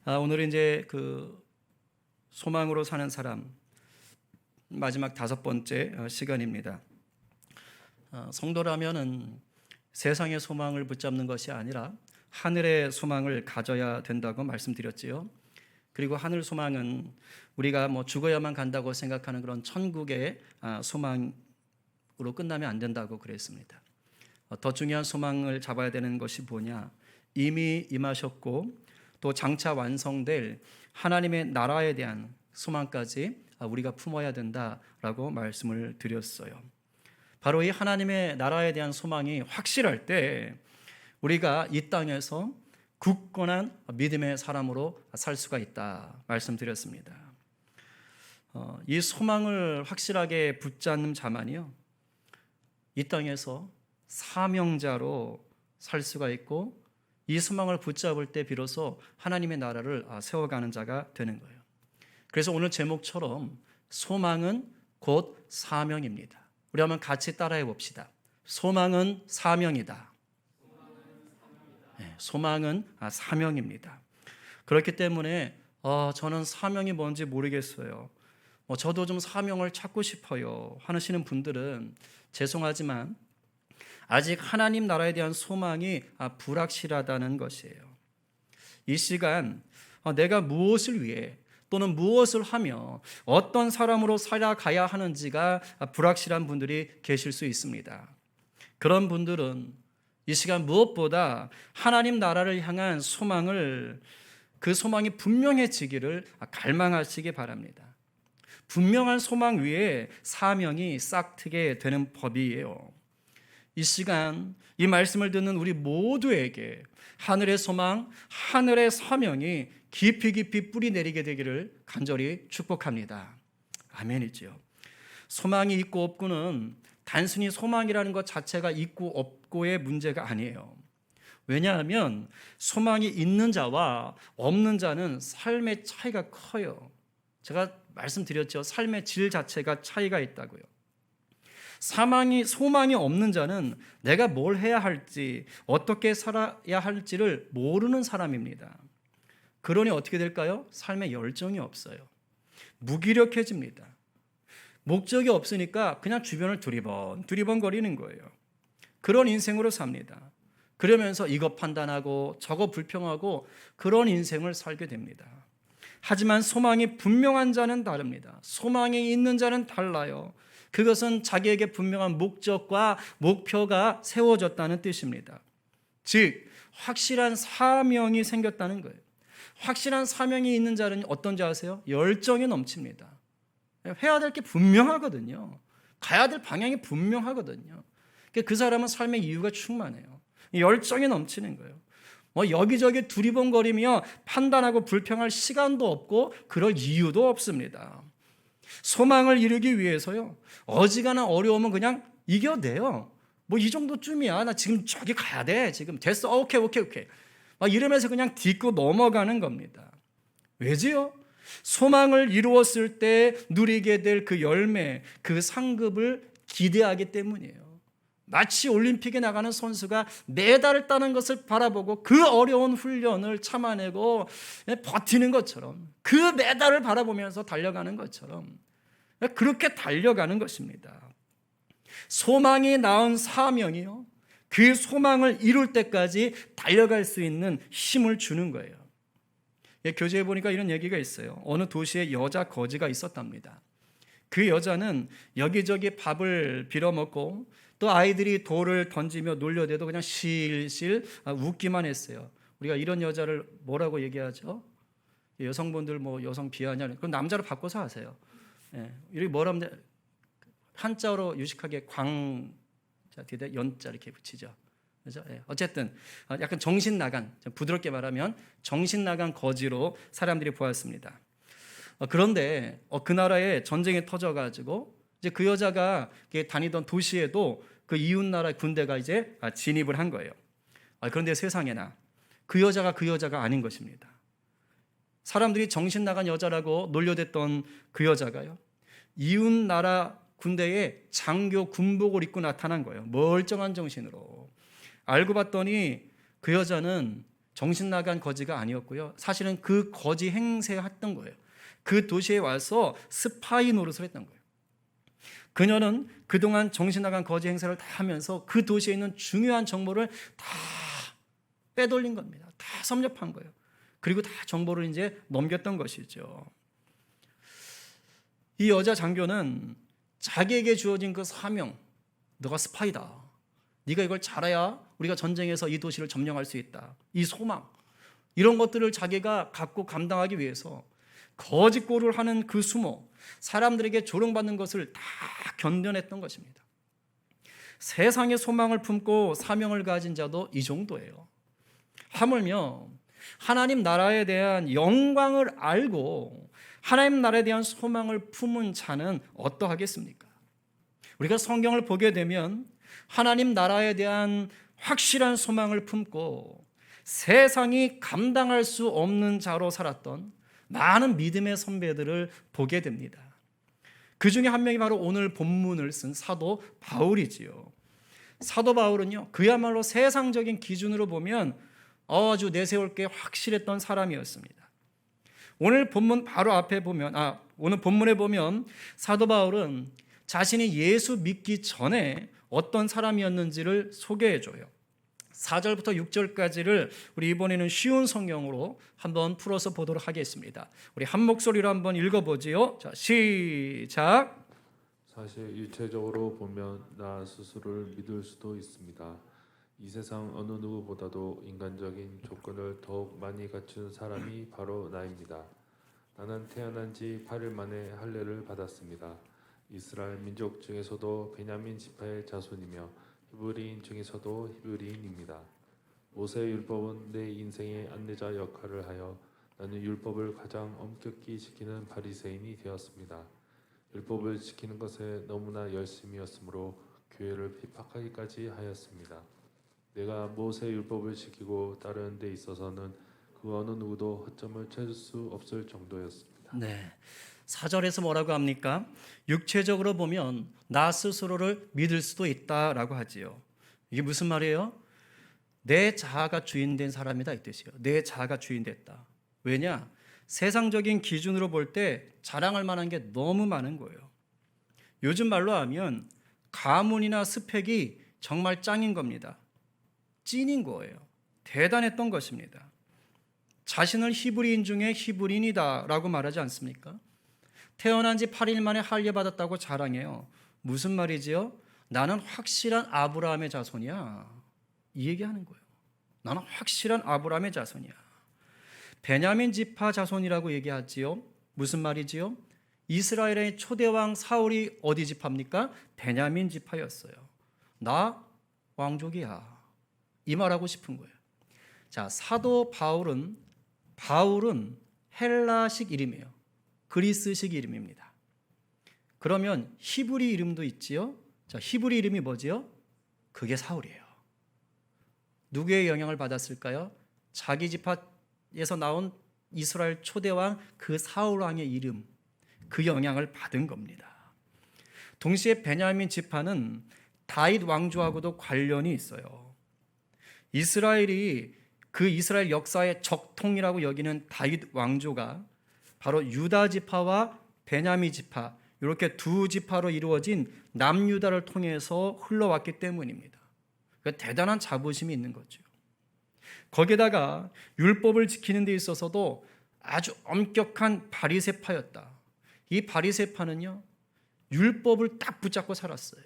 오늘은 이제 그 소망으로 사는 사람 마지막 5번째 시간입니다. 성도라면은 세상의 소망을 붙잡는 것이 아니라 하늘의 소망을 가져야 된다고 말씀드렸지요. 그리고 하늘 소망은 우리가 죽어야만 간다고 생각하는 그런 천국의 소망으로 끝나면 안 된다고 그랬습니다. 더 중요한 소망을 잡아야 되는 것이 뭐냐? 이미 임하셨고 또 장차 완성될 하나님의 나라에 대한 소망까지 우리가 품어야 된다라고 말씀을 드렸어요. 바로 이 하나님의 나라에 대한 소망이 확실할 때 우리가 이 땅에서 굳건한 믿음의 사람으로 살 수가 있다 말씀드렸습니다. 이 소망을 확실하게 붙잡는 자만이요, 이 땅에서 사명자로 살 수가 있고 이 소망을 붙잡을 때 비로소 하나님의 나라를 세워가는 자가 되는 거예요. 그래서 오늘 제목처럼 소망은 곧 사명입니다. 우리 한번 같이 따라해 봅시다. 소망은 사명이다. 네, 소망은 사명입니다. 그렇기 때문에 저는 사명이 뭔지 모르겠어요. 저도 좀 사명을 찾고 싶어요 하시는 분들은 죄송하지만 아직 하나님 나라에 대한 소망이 불확실하다는 것이에요. 이 시간 내가 무엇을 위해 또는 무엇을 하며 어떤 사람으로 살아가야 하는지가 불확실한 분들이 계실 수 있습니다. 그런 분들은 이 시간 무엇보다 하나님 나라를 향한 소망을, 그 소망이 분명해지기를 갈망하시기 바랍니다. 분명한 소망 위에 사명이 싹트게 되는 법이에요. 이 시간 이 말씀을 듣는 우리 모두에게 하늘의 소망, 하늘의 사명이 깊이 깊이 뿌리 내리게 되기를 간절히 축복합니다. 아멘이죠. 소망이 있고 없고는 단순히 소망이라는 것 자체가 있고 없고의 문제가 아니에요. 왜냐하면 소망이 있는 자와 없는 자는 삶의 차이가 커요. 제가 말씀드렸죠. 삶의 질 자체가 차이가 있다고요. 소망이 없는 자는 내가 뭘 해야 할지, 어떻게 살아야 할지를 모르는 사람입니다. 그러니 어떻게 될까요? 삶에 열정이 없어요. 무기력해집니다. 목적이 없으니까 그냥 주변을 두리번거리는 거예요. 그런 인생으로 삽니다. 그러면서 이것 판단하고 저거 불평하고 그런 인생을 살게 됩니다. 하지만 소망이 분명한 자는 다릅니다. 소망이 있는 자는 달라요. 그것은 자기에게 분명한 목적과 목표가 세워졌다는 뜻입니다. 즉 확실한 사명이 생겼다는 거예요. 확실한 사명이 있는 자는 어떤지 아세요? 열정이 넘칩니다. 해야 될 게 분명하거든요. 가야 될 방향이 분명하거든요. 그 사람은 삶의 이유가 충만해요. 열정이 넘치는 거예요. 여기저기 두리번거리며 판단하고 불평할 시간도 없고 그럴 이유도 없습니다. 소망을 이루기 위해서요, 어지간한 어려움은 그냥 이겨내요. 이 정도쯤이야. 나 지금 저기 가야 돼. 지금 됐어. 오케이. 막 이러면서 그냥 딛고 넘어가는 겁니다. 왜지요? 소망을 이루었을 때 누리게 될 그 열매, 그 상급을 기대하기 때문이에요. 마치 올림픽에 나가는 선수가 메달을 따는 것을 바라보고 그 어려운 훈련을 참아내고 버티는 것처럼, 그 메달을 바라보면서 달려가는 것처럼 그렇게 달려가는 것입니다. 소망이 낳은 사명이요, 그 소망을 이룰 때까지 달려갈 수 있는 힘을 주는 거예요. 교재에 보니까 이런 얘기가 있어요. 어느 도시에 여자 거지가 있었답니다. 그 여자는 여기저기 밥을 빌어먹고 또 아이들이 돌을 던지며 놀려대도 그냥 실실 웃기만 했어요. 우리가 이런 여자를 뭐라고 얘기하죠? 여성분들 여성 비하냐? 그럼 남자로 바꿔서 하세요. 이렇게 뭐라면 한자로 유식하게 뒤에 연자 이렇게 붙이죠. 그죠? 어쨌든 약간 정신 나간, 부드럽게 말하면 정신 나간 거지로 사람들이 보았습니다. 그런데 그 나라에 전쟁이 터져가지고 이제 그 여자가 다니던 도시에도 그 이웃 나라 군대가 이제 진입을 한 거예요. 그런데 세상에나 그 여자가 아닌 것입니다. 사람들이 정신 나간 여자라고 놀려댔던 그 여자가요, 이웃 나라 군대에 장교 군복을 입고 나타난 거예요. 멀쩡한 정신으로. 알고 봤더니 그 여자는 정신 나간 거지가 아니었고요. 사실은 그 거지 행세했던 거예요. 그 도시에 와서 스파이 노릇을 했던 거예요. 그녀는 그동안 정신 나간 거지 행세를 다 하면서 그 도시에 있는 중요한 정보를 다 빼돌린 겁니다. 다 섭렵한 거예요. 그리고 다 정보를 이제 넘겼던 것이죠. 이 여자 장교는 자기에게 주어진 그 사명, 너가 스파이다. 네가 이걸 잘해야 우리가 전쟁에서 이 도시를 점령할 수 있다. 이 소망, 이런 것들을 자기가 갖고 감당하기 위해서 거짓고를 하는 그 수모, 사람들에게 조롱받는 것을 다 견뎌냈던 것입니다. 세상의 소망을 품고 사명을 가진 자도 이 정도예요. 하물며 하나님 나라에 대한 영광을 알고 하나님 나라에 대한 소망을 품은 자는 어떠하겠습니까? 우리가 성경을 보게 되면 하나님 나라에 대한 확실한 소망을 품고 세상이 감당할 수 없는 자로 살았던 많은 믿음의 선배들을 보게 됩니다. 그 중에 한 명이 바로 오늘 본문을 쓴 사도 바울이지요. 사도 바울은요, 그야말로 세상적인 기준으로 보면 아주 내세울 게 확실했던 사람이었습니다. 오늘 본문 바로 앞에 보면, 오늘 본문에 보면 사도 바울은 자신이 예수 믿기 전에 어떤 사람이었는지를 소개해줘요. 4절부터 6절까지를 우리 이번에는 쉬운 성경으로 한번 풀어서 보도록 하겠습니다. 우리 한 목소리로 한번 읽어보지요. 자, 시작. 사실 일체적으로 보면 나 스스로를 믿을 수도 있습니다. 이 세상 어느 누구보다도 인간적인 조건을 더욱 많이 갖춘 사람이 바로 나입니다. 나는 태어난 지 8일 만에 할례를 받았습니다. 이스라엘 민족 중에서도 베냐민 지파의 자손이며 히브리인 중에서도 히브리인입니다. 모세 율법은 내 인생의 안내자 역할을 하여 나는 율법을 가장 엄격히 지키는 바리새인이 되었습니다. 율법을 지키는 것에 너무나 열심이었으므로 교회를 핍박하기까지 하였습니다. 내가 모세 율법을 지키고 따르는 데 있어서는 그 어느 누구도 허점을 찾을 수 없을 정도였습니다. 네, 4절에서 뭐라고 합니까? 육체적으로 보면 나 스스로를 믿을 수도 있다라고 하지요. 이게 무슨 말이에요? 내 자아가 주인된 사람이다 이 뜻이에요. 내 자아가 주인됐다. 왜냐? 세상적인 기준으로 볼 때 자랑할 만한 게 너무 많은 거예요. 요즘 말로 하면 가문이나 스펙이 정말 짱인 겁니다. 찐인 거예요. 대단했던 것입니다. 자신을 히브리인 중에 히브리인이다라고 말하지 않습니까? 태어난 지 8일 만에 할례 받았다고 자랑해요. 무슨 말이지요? 나는 확실한 아브라함의 자손이야. 이 얘기하는 거예요. 나는 확실한 아브라함의 자손이야. 베냐민 지파 자손이라고 얘기하지요. 무슨 말이지요? 이스라엘의 초대왕 사울이 어디 지파입니까? 베냐민 지파였어요. 나 왕족이야. 이 말하고 싶은 거예요. 자, 사도 바울은 헬라식 이름이에요. 그리스식 이름입니다. 그러면 히브리 이름도 있지요. 자, 히브리 이름이 뭐지요? 그게 사울이에요. 누구의 영향을 받았을까요? 자기 지파에서 나온 이스라엘 초대왕 그 사울 왕의 이름, 그 영향을 받은 겁니다. 동시에 베냐민 지파는 다윗 왕조하고도 관련이 있어요. 이스라엘이 그 이스라엘 역사의 적통이라고 여기는 다윗 왕조가 바로 유다 지파와 베냐민 지파, 이렇게 두 지파로 이루어진 남유다를 통해서 흘러왔기 때문입니다. 그러니까 대단한 자부심이 있는 거죠. 거기다가 율법을 지키는 데 있어서도 아주 엄격한 바리새파였다. 이 바리새파는요, 율법을 딱 붙잡고 살았어요.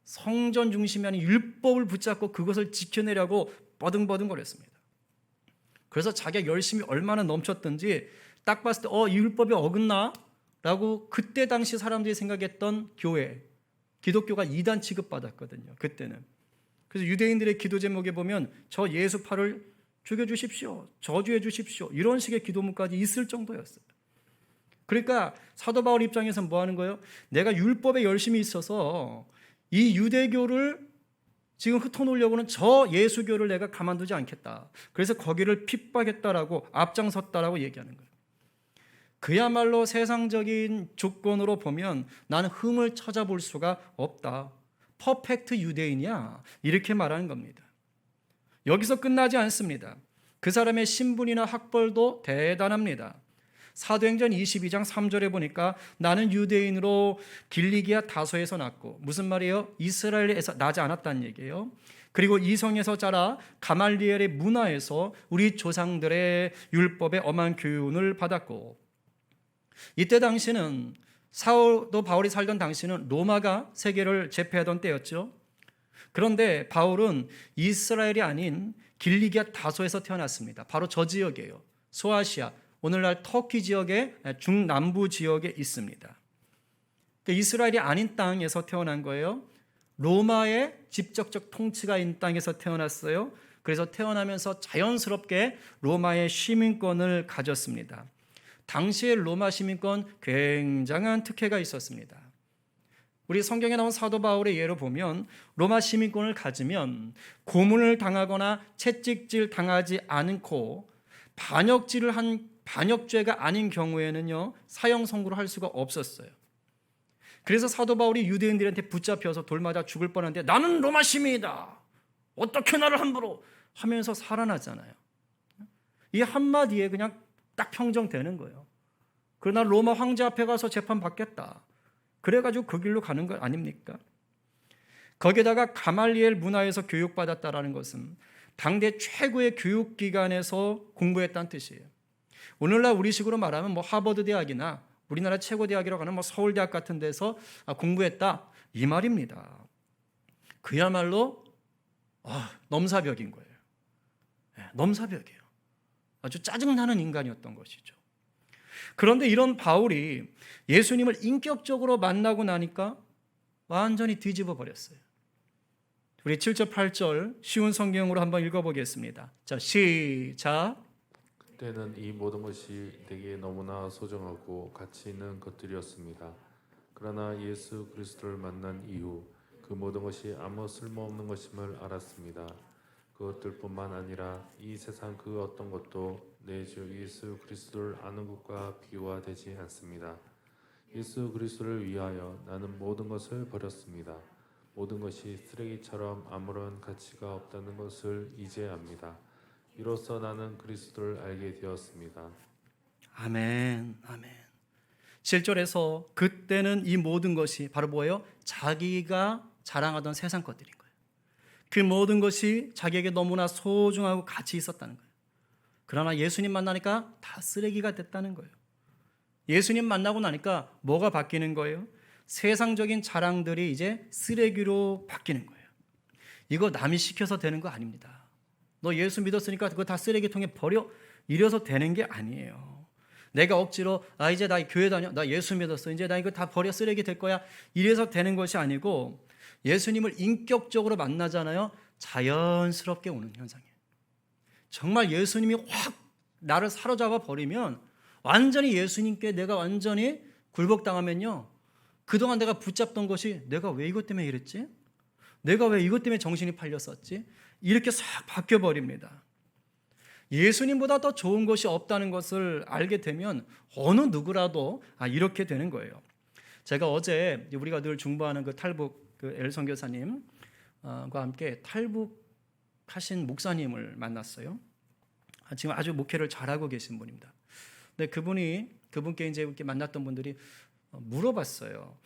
성전 중심이 아닌 율법을 붙잡고 그것을 지켜내려고 버둥버둥거렸습니다. 그래서 자기가 열심히 얼마나 넘쳤던지 딱 봤을 때 이 율법이 어긋나? 라고 그때 당시 사람들이 생각했던 교회, 기독교가 이단 취급받았거든요. 그때는. 그래서 유대인들의 기도 제목에 보면 저 예수파를 죽여주십시오, 저주해 주십시오, 이런 식의 기도문까지 있을 정도였어요. 그러니까 사도 바울 입장에서는 뭐 하는 거예요? 내가 율법에 열심히 있어서 이 유대교를 지금 흩어놓으려고는 저 예수교를 내가 가만두지 않겠다. 그래서 거기를 핍박했다라고 앞장섰다라고 얘기하는 거예요. 그야말로 세상적인 조건으로 보면 나는 흠을 찾아볼 수가 없다. 퍼펙트 유대인이야. 이렇게 말하는 겁니다. 여기서 끝나지 않습니다. 그 사람의 신분이나 학벌도 대단합니다. 사도행전 22장 3절에 보니까 나는 유대인으로 길리기아 다소에서 났고, 무슨 말이에요? 이스라엘에서 나지 않았다는 얘기예요. 그리고 이성에서 자라 가말리엘의 문화에서 우리 조상들의 율법의 엄한 교훈을 받았고, 이때 당시는 사도 바울이 살던 당시는 로마가 세계를 제패하던 때였죠. 그런데 바울은 이스라엘이 아닌 길리기아 다소에서 태어났습니다. 바로 저 지역이에요. 소아시아, 오늘날 터키 지역의 중남부 지역에 있습니다. 이스라엘이 아닌 땅에서 태어난 거예요. 로마의 직접적 통치가 있는 땅에서 태어났어요. 그래서 태어나면서 자연스럽게 로마의 시민권을 가졌습니다. 당시의 로마 시민권 굉장한 특혜가 있었습니다. 우리 성경에 나온 사도 바울의 예로 보면 로마 시민권을 가지면 고문을 당하거나 채찍질 당하지 않고 반역죄가 아닌 경우에는요, 사형 선고를 할 수가 없었어요. 그래서 사도 바울이 유대인들한테 붙잡혀서 돌 맞아 죽을 뻔한데 나는 로마 시민이다, 어떻게 나를 함부로 하면서 살아나잖아요. 이 한마디에 그냥 딱 평정되는 거예요. 그러나 로마 황제 앞에 가서 재판 받겠다, 그래가지고 그 길로 가는 것 아닙니까? 거기에다가 가말리엘 문화에서 교육받았다라는 것은 당대 최고의 교육기관에서 공부했다는 뜻이에요. 오늘날 우리식으로 말하면 뭐 하버드 대학이나 우리나라 최고 대학이라고 하는 뭐 서울대학 같은 데서 공부했다, 이 말입니다. 그야말로 넘사벽인 거예요. 넘사벽이에요. 아주 짜증나는 인간이었던 것이죠. 그런데 이런 바울이 예수님을 인격적으로 만나고 나니까 완전히 뒤집어 버렸어요. 우리 7절 8절 쉬운 성경으로 한번 읽어보겠습니다. 자, 시작. 그때는 이 모든 것이 내게 너무나 소중하고 가치 있는 것들이었습니다. 그러나 예수 그리스도를 만난 이후 그 모든 것이 아무 쓸모없는 것임을 알았습니다. 그것들뿐만 아니라 이 세상 그 어떤 것도 내 주 예수 그리스도를 아는 것과 비교가 되지 않습니다. 예수 그리스도를 위하여 나는 모든 것을 버렸습니다. 모든 것이 쓰레기처럼 아무런 가치가 없다는 것을 이제 압니다. 이로써 나는 그리스도를 알게 되었습니다. 아멘, 아멘. 7절에서 그때는 이 모든 것이 바로 뭐예요? 자기가 자랑하던 세상 것들인 거예요. 그 모든 것이 자기에게 너무나 소중하고 가치 있었다는 거예요. 그러나 예수님 만나니까 다 쓰레기가 됐다는 거예요. 예수님 만나고 나니까 뭐가 바뀌는 거예요? 세상적인 자랑들이 이제 쓰레기로 바뀌는 거예요. 이거 남이 시켜서 되는 거 아닙니다. 너 예수 믿었으니까 그거 다 쓰레기통에 버려, 이래서 되는 게 아니에요. 내가 억지로 이제 나 교회 다녀, 나 예수 믿었어, 이제 나 이거 다 버려, 쓰레기 될 거야, 이래서 되는 것이 아니고 예수님을 인격적으로 만나잖아요. 자연스럽게 오는 현상이에요. 정말 예수님이 확 나를 사로잡아 버리면, 완전히 예수님께 내가 완전히 굴복당하면요, 그동안 내가 붙잡던 것이 내가 왜 이것 때문에 이랬지? 내가 왜 이것 때문에 정신이 팔렸었지? 이렇게 싹 바뀌어버립니다. 예수님보다 더 좋은 것이 없다는 것을 알게 되면 어느 누구라도 이렇게 되는 거예요. 제가 어제 우리가 늘 중보하는 그 탈북 엘 선교사님과 함께 탈북하신 목사님을 만났어요. 지금 아주 목회를 잘하고 계신 분입니다. 근데 그분께 이제 이렇게 만났던 분들이 물어봤어요.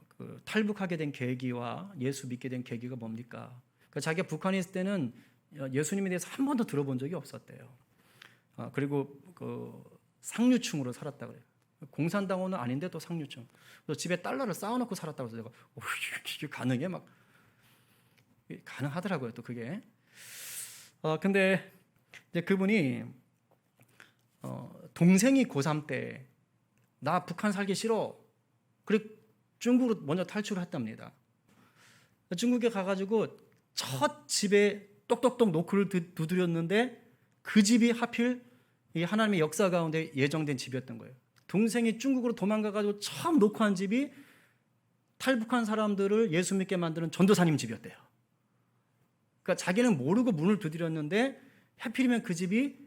그 탈북하게 된 계기와 예수 믿게 된 계기가 뭡니까? 그러니까 자기가 북한에 있을 때는 예수님에 대해서 한 번도 들어본 적이 없었대요. 그리고 그 상류층으로 살았다 그래요. 공산당원은 아닌데 또 상류층. 그래서 집에 달러를 쌓아놓고 살았다고 해서 제가 이게 가능해? 막 가능하더라고요. 또 그게. 근데 이제 그분이 동생이 고3 때 나 북한 살기 싫어, 그리고 중국으로 먼저 탈출을 했답니다. 중국에 가가지고 첫 집에 똑똑똑 노크를 두드렸는데 그 집이 하필 이 하나님의 역사 가운데 예정된 집이었던 거예요. 동생이 중국으로 도망가가지고 처음 노크한 집이 탈북한 사람들을 예수 믿게 만드는 전도사님 집이었대요. 그러니까 자기는 모르고 문을 두드렸는데 하필이면 그 집이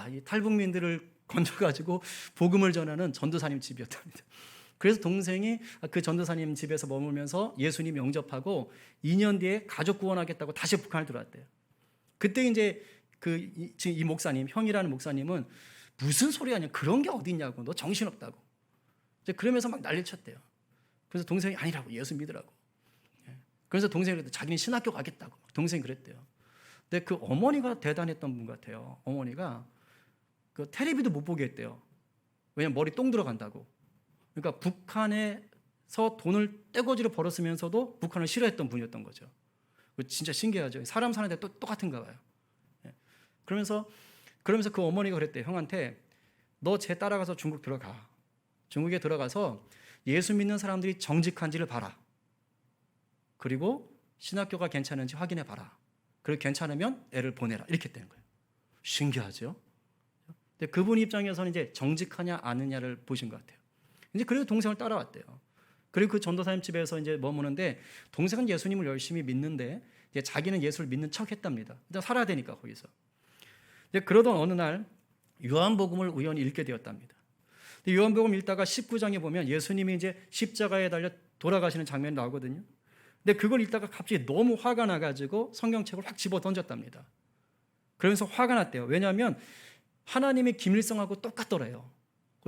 이 탈북민들을 건져가지고 복음을 전하는 전도사님 집이었답니다. 그래서 동생이 그 전도사님 집에서 머물면서 예수님 영접하고 2년 뒤에 가족 구원하겠다고 다시 북한을 들어왔대요. 그때 이제 지금 이 목사님, 형이라는 목사님은 무슨 소리 하냐, 그런 게 어디 있냐고, 너 정신없다고. 이제 그러면서 막 난리 쳤대요. 그래서 동생이 아니라고, 예수 믿으라고. 그래서 동생이 그랬대, 자기는 신학교 가겠다고. 동생이 그랬대요. 근데 그 어머니가 대단했던 분 같아요. 어머니가 그 텔레비도 못 보게 했대요. 왜냐면 머리 똥 들어간다고. 그러니까 북한에서 돈을 떼거지로 벌었으면서도 북한을 싫어했던 분이었던 거죠. 진짜 신기하죠. 사람 사는데 또 똑같은가 봐요. 그러면서 그 어머니가 그랬대요. 형한테 너 쟤 따라가서 중국 들어가. 중국에 들어가서 예수 믿는 사람들이 정직한지를 봐라. 그리고 신학교가 괜찮은지 확인해 봐라. 그리고 괜찮으면 애를 보내라. 이렇게 되는 거예요. 신기하죠? 근데 그분 입장에서는 이제 정직하냐 아느냐를 보신 것 같아요. 이제 그래도 동생을 따라왔대요. 그리고 그 전도사님 집에서 이제 머무는데 동생은 예수님을 열심히 믿는데 이제 자기는 예수를 믿는 척했답니다. 일단 살아야 되니까 거기서. 이제 그러던 어느 날 요한복음을 우연히 읽게 되었답니다. 요한복음 읽다가 19장에 보면 예수님이 이제 십자가에 달려 돌아가시는 장면이 나오거든요. 근데 그걸 읽다가 갑자기 너무 화가 나가지고 성경책을 확 집어 던졌답니다. 그러면서 화가 났대요. 왜냐하면 하나님의 김일성하고 똑같더래요.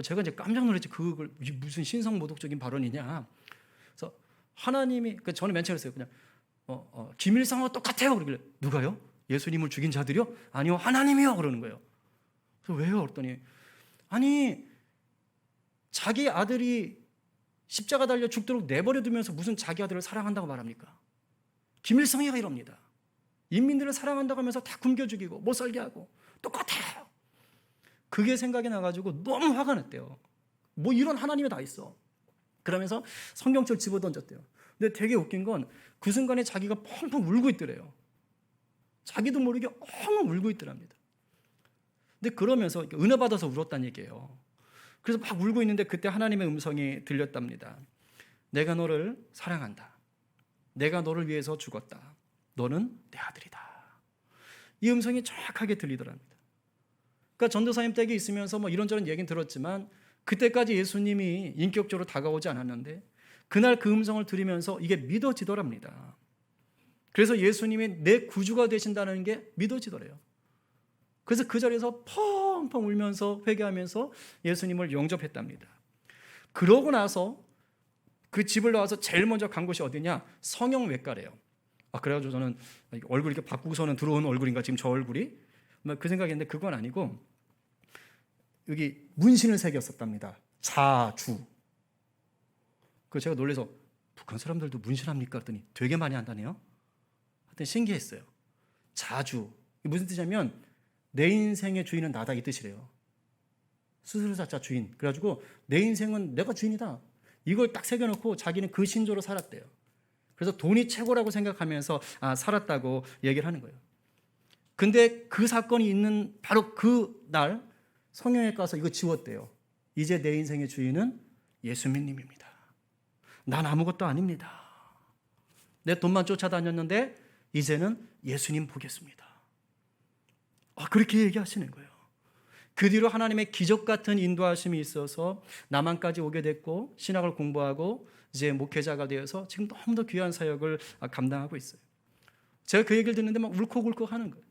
제가 이제 깜짝 놀랐지. 그걸 무슨 신성모독적인 발언이냐. 그래서 하나님이, 저는 맨 처음에 그냥 김일성하고 똑같아요. 그러길래 누가요? 예수님을 죽인 자들이요? 아니요, 하나님이요. 그러는 거예요. 그래서 왜요? 그랬더니 아니 자기 아들이 십자가 달려 죽도록 내버려 두면서 무슨 자기 아들을 사랑한다고 말합니까? 김일성이가 이럽니다. 인민들을 사랑한다고 하면서 다 굶겨 죽이고 못 살게 하고 똑같아요. 그게 생각이 나가지고 너무 화가 났대요. 뭐 이런 하나님이 다 있어. 그러면서 성경책을 집어 던졌대요. 근데 되게 웃긴 건 그 순간에 자기가 펑펑 울고 있더래요. 자기도 모르게 엉엉 울고 있더랍니다. 근데 그러면서 은혜 받아서 울었다는 얘기예요. 그래서 막 울고 있는데 그때 하나님의 음성이 들렸답니다. 내가 너를 사랑한다. 내가 너를 위해서 죽었다. 너는 내 아들이다. 이 음성이 정확하게 들리더랍니다. 그러니까 전도사님 댁에 있으면서 뭐 이런저런 얘기는 들었지만 그때까지 예수님이 인격적으로 다가오지 않았는데 그날 그 음성을 들으면서 이게 믿어지더랍니다. 그래서 예수님이 내 구주가 되신다는 게 믿어지더래요. 그래서 그 자리에서 펑펑 울면서 회개하면서 예수님을 영접했답니다. 그러고 나서 그 집을 나와서 제일 먼저 간 곳이 어디냐? 성형외과래요. 그래가지고 저는 얼굴 이렇게 바꾸고서는 들어온 얼굴인가 지금 저 얼굴이? 그 생각했는데 그건 아니고 여기 문신을 새겼었답니다. 자주. 그 제가 놀라서 북한 사람들도 문신합니까? 그랬더니 되게 많이 한다네요. 하여튼 신기했어요. 자주. 무슨 뜻이냐면 내 인생의 주인은 나다 이 뜻이래요. 스스로자자 주인. 그래가지고 내 인생은 내가 주인이다. 이걸 딱 새겨놓고 자기는 그 신조로 살았대요. 그래서 돈이 최고라고 생각하면서 살았다고 얘기를 하는 거예요. 근데 그 사건이 있는 바로 그 날 성형외과 가서 이거 지웠대요. 이제 내 인생의 주인은 예수님입니다. 난 아무것도 아닙니다. 내 돈만 쫓아다녔는데 이제는 예수님 보겠습니다. 그렇게 얘기하시는 거예요. 그 뒤로 하나님의 기적 같은 인도하심이 있어서 남한까지 오게 됐고 신학을 공부하고 이제 목회자가 되어서 지금 너무도 귀한 사역을 감당하고 있어요. 제가 그 얘기를 듣는데 막 울컥울컥 하는 거예요.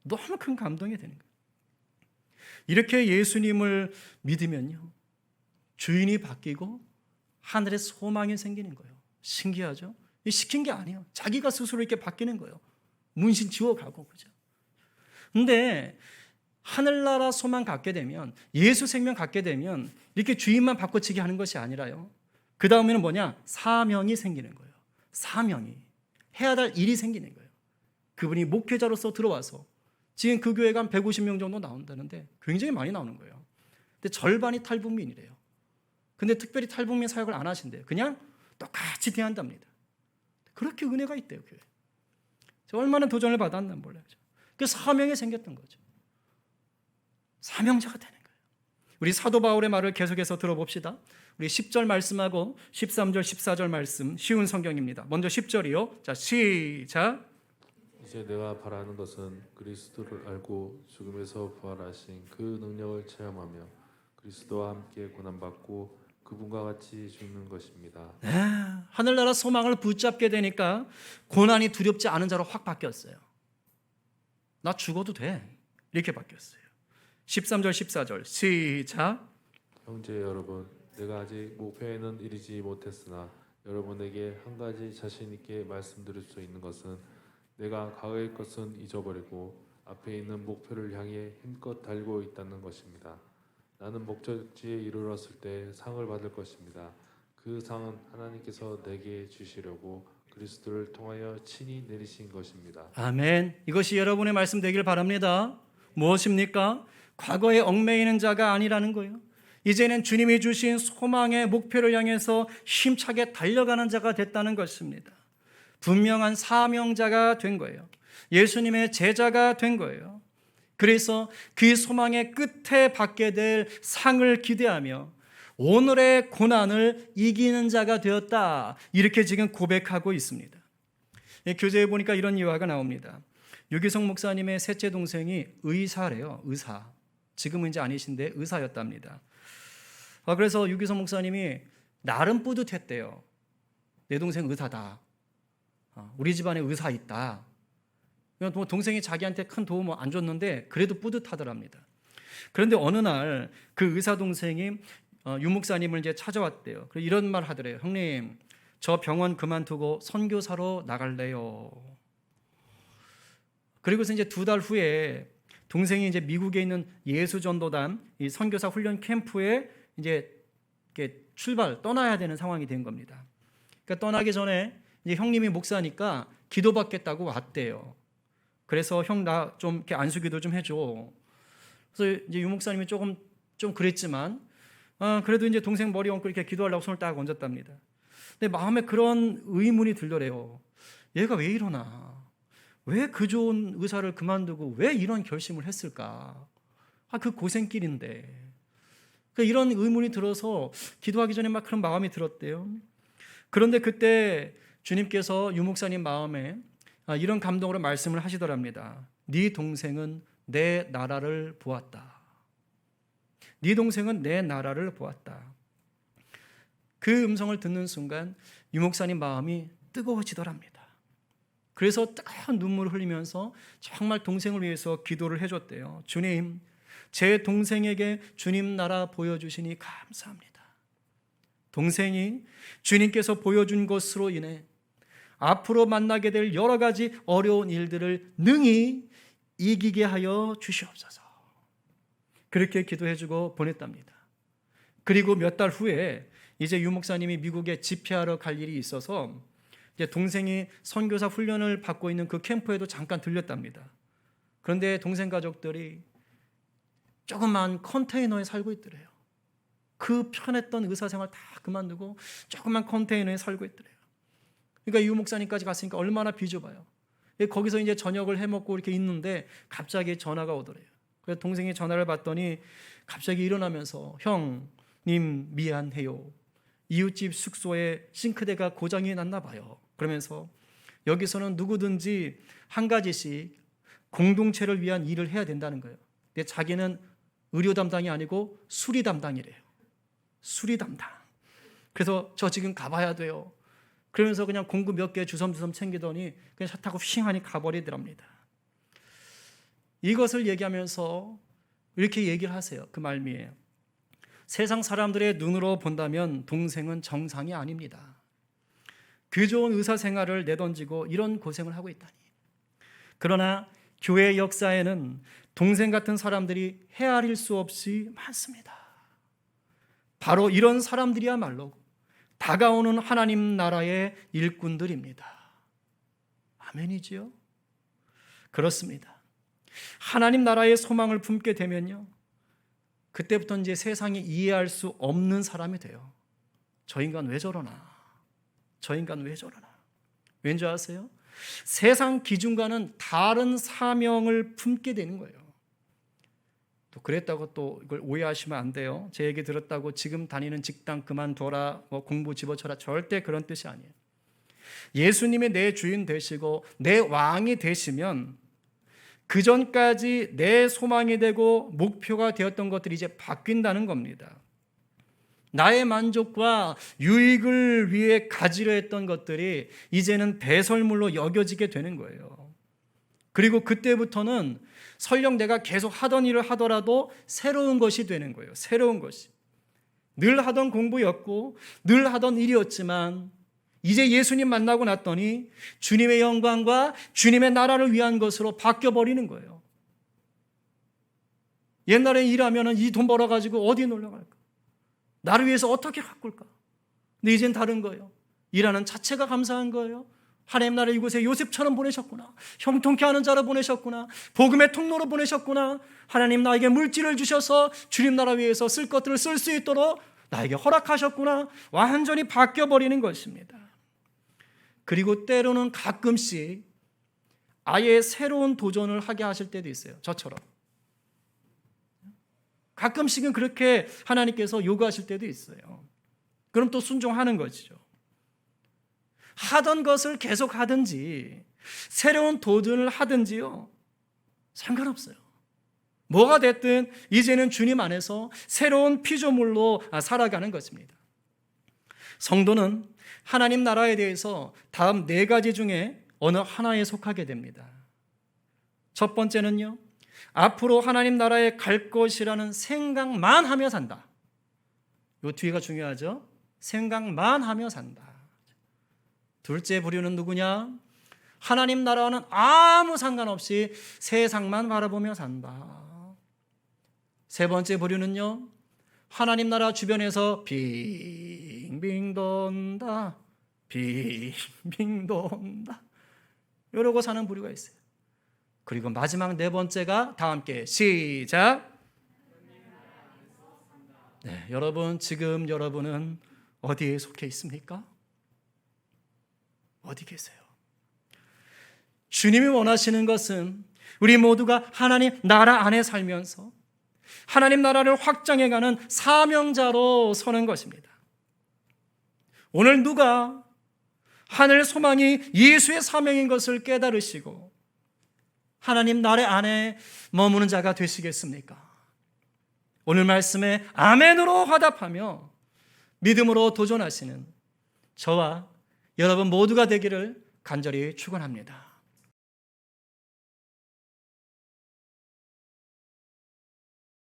너무 큰 감동이 되는 거예요. 이렇게 예수님을 믿으면요, 주인이 바뀌고 하늘에 소망이 생기는 거예요. 신기하죠? 시킨 게 아니에요. 자기가 스스로 이렇게 바뀌는 거예요. 문신 지워가고 그죠? 근데 하늘나라 소망 갖게 되면, 예수 생명 갖게 되면 이렇게 주인만 바꿔치기 하는 것이 아니라요, 그 다음에는 뭐냐? 사명이 생기는 거예요. 사명이. 해야 될 일이 생기는 거예요. 그분이 목회자로서 들어와서 지금 그 교회가 한 150명 정도 나온다는데 굉장히 많이 나오는 거예요. 근데 절반이 탈북민이래요. 근데 특별히 탈북민 사역을 안 하신대요. 그냥 똑같이 대한답니다. 그렇게 은혜가 있대요, 교회. 얼마나 도전을 받았나 몰라요. 그 사명이 생겼던 거죠. 사명자가 되는 거예요. 우리 사도 바울의 말을 계속해서 들어봅시다. 우리 10절 말씀하고 13절, 14절 말씀, 쉬운 성경입니다. 먼저 10절이요. 자, 시작. 이제 내가 바라는 것은 그리스도를 알고 죽음에서 부활하신 그 능력을 체험하며 그리스도와 함께 고난받고 그분과 같이 죽는 것입니다. 네, 하늘나라 소망을 붙잡게 되니까 고난이 두렵지 않은 자로 확 바뀌었어요. 나 죽어도 돼. 이렇게 바뀌었어요. 13절 14절 시작. 형제 여러분, 내가 아직 목표에는 이르지 못했으나 여러분에게 한 가지 자신 있게 말씀드릴 수 있는 것은 내가 과거의 것은 잊어버리고 앞에 있는 목표를 향해 힘껏 달고 있다는 것입니다. 나는 목적지에 이르렀을 때 상을 받을 것입니다. 그 상은 하나님께서 내게 주시려고 그리스도를 통하여 친히 내리신 것입니다. 아멘. 이것이 여러분의 말씀 되길 바랍니다. 무엇입니까? 과거에 얽매이는 자가 아니라는 거예요. 이제는 주님이 주신 소망의 목표를 향해서 힘차게 달려가는 자가 됐다는 것입니다. 분명한 사명자가 된 거예요. 예수님의 제자가 된 거예요. 그래서 그 소망의 끝에 받게 될 상을 기대하며 오늘의 고난을 이기는 자가 되었다. 이렇게 지금 고백하고 있습니다. 교재에 보니까 이런 이화가 나옵니다. 유기성 목사님의 셋째 동생이 의사래요. 의사. 지금은 이제 아니신데 의사였답니다. 그래서 유기성 목사님이 나름 뿌듯했대요. 내 동생 의사다. 우리 집안에 의사 있다. 동생이 자기한테 큰 도움 안 줬는데 그래도 뿌듯하더랍니다. 그런데 어느 날 그 의사 동생이 유 목사님을 이제 찾아왔대요. 그래서 이런 말 하더래요. 형님, 저 병원 그만두고 선교사로 나갈래요. 그리고서 이제 2달 후에 동생이 이제 미국에 있는 예수전도단 이 선교사 훈련 캠프에 이제 이렇게 떠나야 되는 상황이 된 겁니다. 그러니까 떠나기 전에 이제 형님이 목사니까 기도받겠다고 왔대요. 그래서 형 나 좀 이렇게 안수기도 좀 해줘. 그래서 이제 유 목사님이 좀 그랬지만 그래도 이제 동생 머리 얹고 이렇게 기도하려고 손을 딱 얹었답니다. 근데 마음에 그런 의문이 들더래요. 얘가 왜 이러나? 왜 그 좋은 의사를 그만두고 왜 이런 결심을 했을까? 그 고생길인데. 이런 의문이 들어서 기도하기 전에 막 그런 마음이 들었대요. 그런데 그때 주님께서 유 목사님 마음에 이런 감동으로 말씀을 하시더랍니다. 네 동생은 내 나라를 보았다. 네 동생은 내 나라를 보았다. 그 음성을 듣는 순간 유 목사님 마음이 뜨거워지더랍니다. 그래서 따가운 눈물을 흘리면서 정말 동생을 위해서 기도를 해줬대요. 주님, 제 동생에게 주님 나라 보여주시니 감사합니다. 동생이 주님께서 보여준 것으로 인해 앞으로 만나게 될 여러 가지 어려운 일들을 능히 이기게 하여 주시옵소서. 그렇게 기도해주고 보냈답니다. 그리고 몇 달 후에 이제 유 목사님이 미국에 집회하러 갈 일이 있어서 이제 동생이 선교사 훈련을 받고 있는 그 캠프에도 잠깐 들렸답니다. 그런데 동생 가족들이 조그만 컨테이너에 살고 있더래요. 그 편했던 의사생활 다 그만두고 조그만 컨테이너에 살고 있더래요. 그러니까 유 목사님까지 갔으니까 얼마나 비좁아요. 거기서 이제 저녁을 해먹고 이렇게 있는데 갑자기 전화가 오더래요. 그래서 동생이 전화를 받더니 갑자기 일어나면서 형님 미안해요. 이웃집 숙소에 싱크대가 고장이 났나 봐요. 그러면서 여기서는 누구든지 한 가지씩 공동체를 위한 일을 해야 된다는 거예요. 근데 자기는 의료 담당이 아니고 수리 담당이래요. 수리 담당. 그래서 저 지금 가봐야 돼요. 그러면서 그냥 공구 몇 개 주섬주섬 챙기더니 그냥 차 타고 휘하니 가버리더랍니다. 이것을 얘기하면서 이렇게 얘기를 하세요. 그 말미에 세상 사람들의 눈으로 본다면 동생은 정상이 아닙니다. 그 좋은 의사 생활을 내던지고 이런 고생을 하고 있다니. 그러나 교회 역사에는 동생 같은 사람들이 헤아릴 수 없이 많습니다. 바로 이런 사람들이야말로 다가오는 하나님 나라의 일꾼들입니다. 아멘이지요? 그렇습니다. 하나님 나라의 소망을 품게 되면요, 그때부터 이제 세상이 이해할 수 없는 사람이 돼요. 저 인간 왜 저러나? 저 인간 왜 저러나? 왠지 아세요? 세상 기준과는 다른 사명을 품게 되는 거예요. 또 그랬다고 또 이걸 오해하시면 안 돼요. 제 얘기 들었다고 지금 다니는 직장 그만둬라, 공부 집어쳐라, 절대 그런 뜻이 아니에요. 예수님이 내 주인 되시고 내 왕이 되시면 그 전까지 내 소망이 되고 목표가 되었던 것들이 이제 바뀐다는 겁니다. 나의 만족과 유익을 위해 가지려 했던 것들이 이제는 배설물로 여겨지게 되는 거예요. 그리고 그때부터는 설령 내가 계속 하던 일을 하더라도 새로운 것이 되는 거예요. 새로운 것이. 늘 하던 공부였고 늘 하던 일이었지만 이제 예수님 만나고 났더니 주님의 영광과 주님의 나라를 위한 것으로 바뀌어버리는 거예요. 옛날에 일하면 이 돈 벌어가지고 어디 놀러 갈까? 나를 위해서 어떻게 가꿀까? 근데 이젠 다른 거예요. 일하는 자체가 감사한 거예요. 하나님 나라 이곳에 요셉처럼 보내셨구나. 형통케 하는 자로 보내셨구나. 복음의 통로로 보내셨구나. 하나님 나에게 물질을 주셔서 주님 나라 위해서 쓸 것들을 쓸 수 있도록 나에게 허락하셨구나. 완전히 바뀌어버리는 것입니다. 그리고 때로는 가끔씩 아예 새로운 도전을 하게 하실 때도 있어요. 저처럼. 가끔씩은 그렇게 하나님께서 요구하실 때도 있어요. 그럼 또 순종하는 것이죠. 하던 것을 계속 하든지 새로운 도전을 하든지요, 상관없어요. 뭐가 됐든 이제는 주님 안에서 새로운 피조물로 살아가는 것입니다. 성도는 하나님 나라에 대해서 다음 4가지 중에 어느 하나에 속하게 됩니다. 첫 번째는요, 앞으로 하나님 나라에 갈 것이라는 생각만 하며 산다. 이 뒤가 중요하죠. 생각만 하며 산다. 둘째 부류는 누구냐? 하나님 나라와는 아무 상관없이 세상만 바라보며 산다. 세 번째 부류는요, 하나님 나라 주변에서 빙빙 돈다, 빙빙 돈다, 이러고 사는 부류가 있어요. 그리고 마지막 4번째가 다 함께 시작. 네, 여러분, 지금 여러분은 어디에 속해 있습니까? 어디 계세요? 주님이 원하시는 것은 우리 모두가 하나님 나라 안에 살면서 하나님 나라를 확장해가는 사명자로 서는 것입니다. 오늘 누가 하늘 소망이 예수의 사명인 것을 깨달으시고 하나님 나라 안에 머무는 자가 되시겠습니까? 오늘 말씀에 아멘으로 화답하며 믿음으로 도전하시는 저와 여러분 모두가 되기를 간절히 축원합니다.